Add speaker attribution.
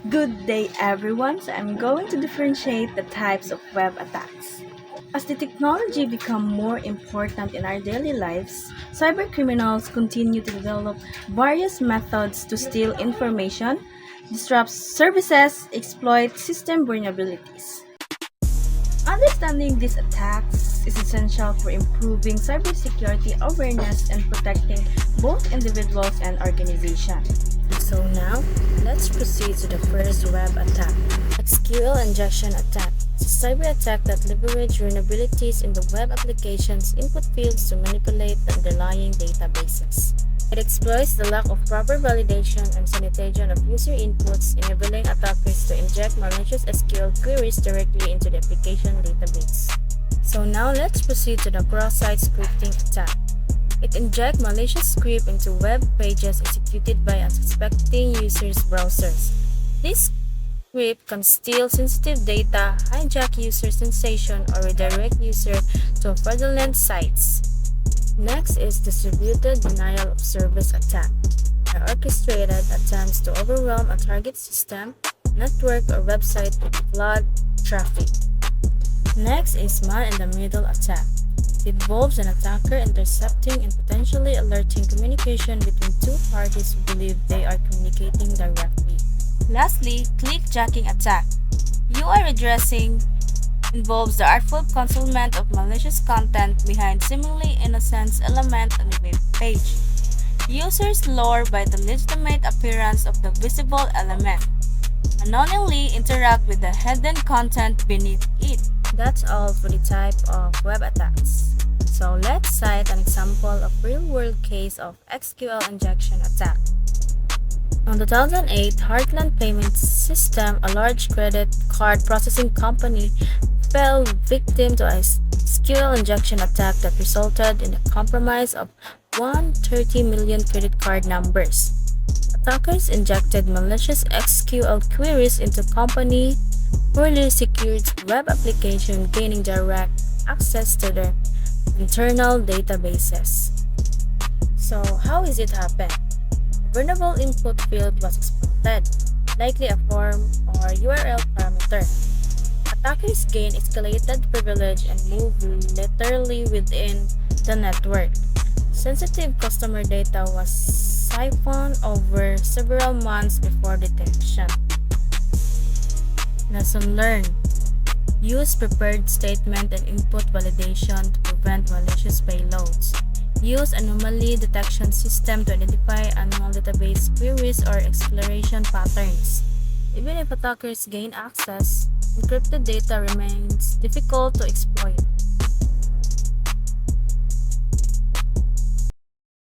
Speaker 1: Good day, everyone. So I'm going to differentiate the types of web attacks. As the technology become more important in our daily lives, cybercriminals continue to develop various methods to steal information, disrupt services, exploit system vulnerabilities. Understanding these attacks is essential for improving cybersecurity awareness and protecting both individuals and organizations. So now, let's proceed to the first web attack. SQL injection attack. It's a cyber attack that leverages vulnerabilities in the web application's input fields to manipulate the underlying databases. It exploits the lack of proper validation and sanitation of user inputs, enabling attackers to inject malicious SQL queries directly into the application database. So now let's proceed to the cross-site scripting attack. It injects malicious script into web pages executed by unsuspecting users' browsers. This script can steal sensitive data, hijack user sensation, or redirect user to fraudulent sites. Next is distributed denial of service attack. Are orchestrated attempts to overwhelm a target system, network, or website with flood traffic. Next is man-in-the-middle attack. It involves an attacker intercepting and potentially alerting communication between two parties who believe they are communicating directly. Lastly, clickjacking attack. UI redressing involves the artful concealment of malicious content behind seemingly innocent element on a web page. Users lure by the legitimate appearance of the visible element, anonymously interact with the hidden content beneath it. That's all for the type of web attacks. So let's cite an example of real-world case of SQL injection attack. In 2008, Heartland Payment System, a large credit card processing company, fell victim to a SQL injection attack that resulted in the compromise of 130 million credit card numbers. Attackers injected malicious SQL queries into company poorly secured web application, gaining direct access to their internal databases. So, how is it happen? Vulnerable input field was exploited, likely a form or URL parameter. Attackers gained escalated privilege and moved literally within the network. Sensitive customer data was siphoned over several months before detection. Lesson learned. Use prepared statement and input validation to prevent malicious payloads. Use anomaly detection system to identify anomal database queries or exploration patterns. Even if attackers gain access, encrypted data remains difficult to exploit.